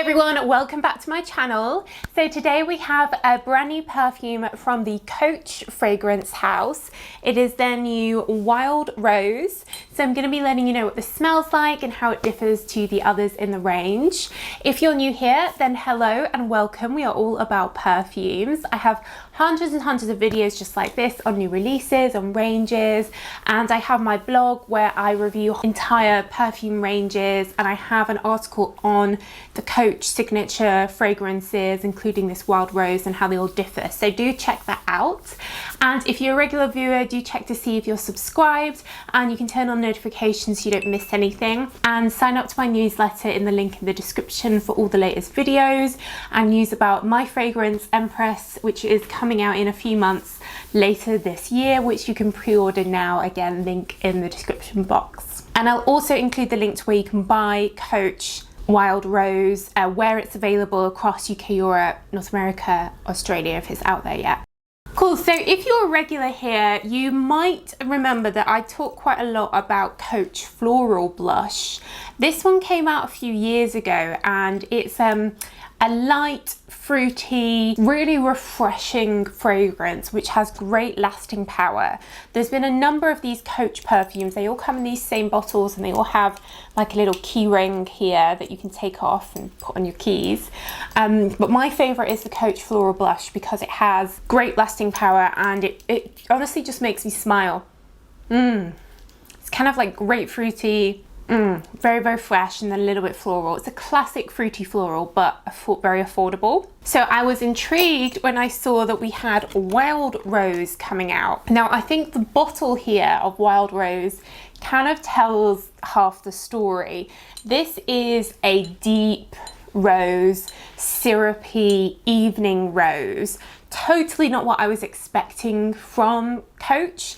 everyone, welcome back to my channel. So today we have a brand new perfume from the Coach fragrance house. It is their new Wild Rose. So I'm going to be letting you know what this smells like and how it differs to the others in the range. If you're new here, then hello and welcome. We are all about perfumes. I have hundreds and hundreds of videos just like this on new releases, on ranges, and I have my blog where I review entire perfume ranges, and I have an article on the Coach signature fragrances, including this Wild Rose and how they all differ. So do check that out. And if you're a regular viewer, do check to see if you're subscribed, and you can turn on notifications so you don't miss anything, and sign up to my newsletter in the link in the description for all the latest videos and news about my fragrance Empress, which is coming out in a few months later this year, which you can pre-order now. Again, link in the description box. And I'll also include the link to where you can buy Coach Wild Rose, where it's available across UK, Europe, North America, Australia, if it's out there yet. Cool, so if you're a regular here, you might remember that I talk quite a lot about Coach Floral Blush. This one came out a few years ago, and it's a light, fruity, really refreshing fragrance which has great lasting power. There's been a number of these Coach perfumes. They all come in these same bottles, and they all have like a little key ring here that you can take off and put on your keys. But my favorite is the Coach Floral Blush because it has great lasting power, and it honestly just makes me smile. It's kind of like grapefruity, very, very fresh, and then a little bit floral. It's a classic fruity floral, but very affordable. So I was intrigued when I saw that we had Wild Rose coming out. Now, I think the bottle here of Wild Rose kind of tells half the story. This is a deep rose, syrupy evening rose. Totally not what I was expecting from Coach,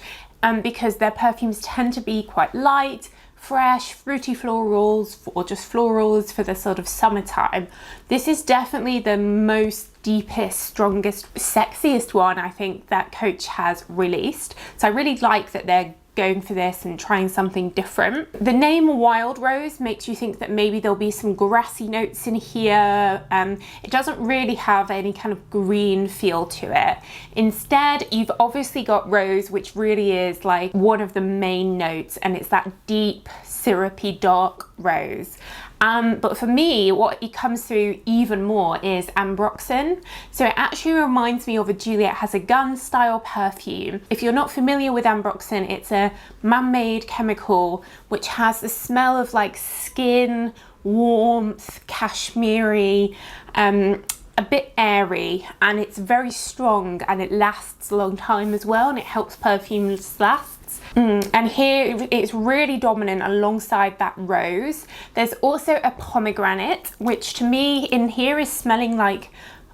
because their perfumes tend to be quite light, fresh, fruity florals, or just florals for the sort of summertime. This is definitely the most deepest, strongest, sexiest one I think that Coach has released. So I really like that they're going for this and trying something different. The name Wild Rose makes you think that maybe there'll be some grassy notes in here. It doesn't really have any kind of green feel to it. Instead, you've obviously got rose, which really is like one of the main notes, and it's that deep, syrupy, dark rose. But for me, what it comes through even more is ambroxan. So it actually reminds me of a Juliette Has a Gun style perfume. If you're not familiar with ambroxan, it's a man-made chemical which has the smell of like skin, warmth, cashmere, a bit airy, and it's very strong, and it lasts a long time as well, and it helps perfumes last. And here it's really dominant alongside that rose. There's also a pomegranate, which to me in here is smelling like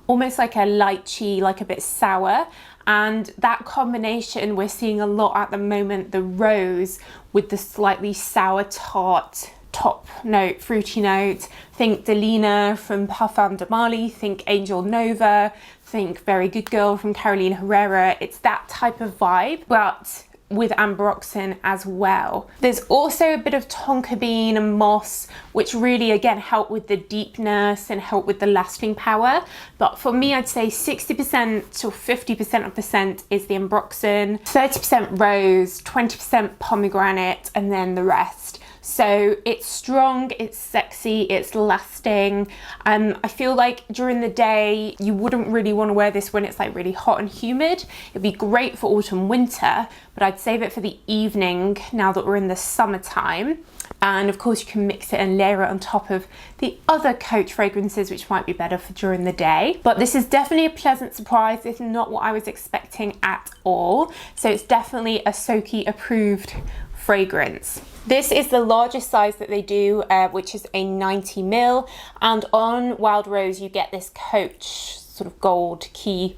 almost like a lychee, like a bit sour. And that combination we're seeing a lot at the moment, the rose with the slightly sour tart top note, fruity note. Think Delina from Parfum de Marly, think Angel Nova, think Very Good Girl from Carolina Herrera. It's that type of vibe, but with ambroxan as well. There's also a bit of tonka bean and moss, which really again help with the deepness and help with the lasting power. But for me, I'd say 60% to 50% of the scent is the ambroxan, 30% rose, 20% pomegranate, and then the rest. So it's strong, it's sexy, it's lasting. I feel like during the day, you wouldn't really want to wear this when it's like really hot and humid. It'd be great for autumn, winter, but I'd save it for the evening now that we're in the summertime. And of course you can mix it and layer it on top of the other Coach fragrances, which might be better for during the day. But this is definitely a pleasant surprise. It's not what I was expecting at all. So it's definitely a Soki approved fragrance. This is the largest size that they do, which is a 90 ml, and on Wild Rose you get this Coach sort of gold key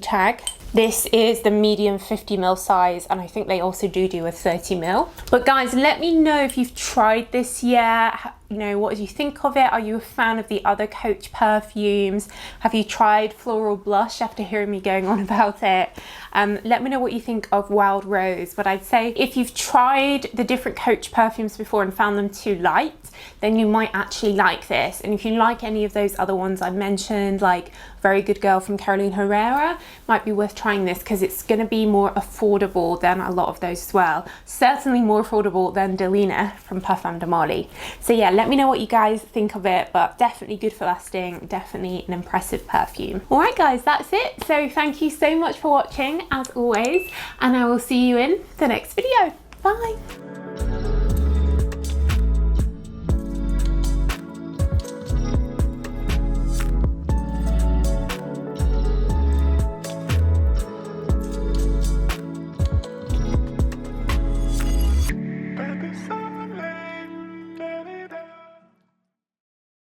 tag. This is the medium 50 ml size, and I think they also do a 30 ml. But guys, let me know if you've tried this yet. You know, what do you think of it? Are you a fan of the other Coach perfumes? Have you tried Floral Blush after hearing me going on about it? Let me know what you think of Wild Rose. But I'd say if you've tried the different Coach perfumes before and found them too light, then you might actually like this. And if you like any of those other ones I mentioned, like Very Good Girl from Carolina Herrera, might be worth trying this because it's going to be more affordable than a lot of those as well. Certainly more affordable than Delina from Parfum de Marly. So yeah, let me know what you guys think of it, but definitely good for lasting, definitely an impressive perfume. All right guys, that's it. So thank you so much for watching as always, and I will see you in the next video. Bye.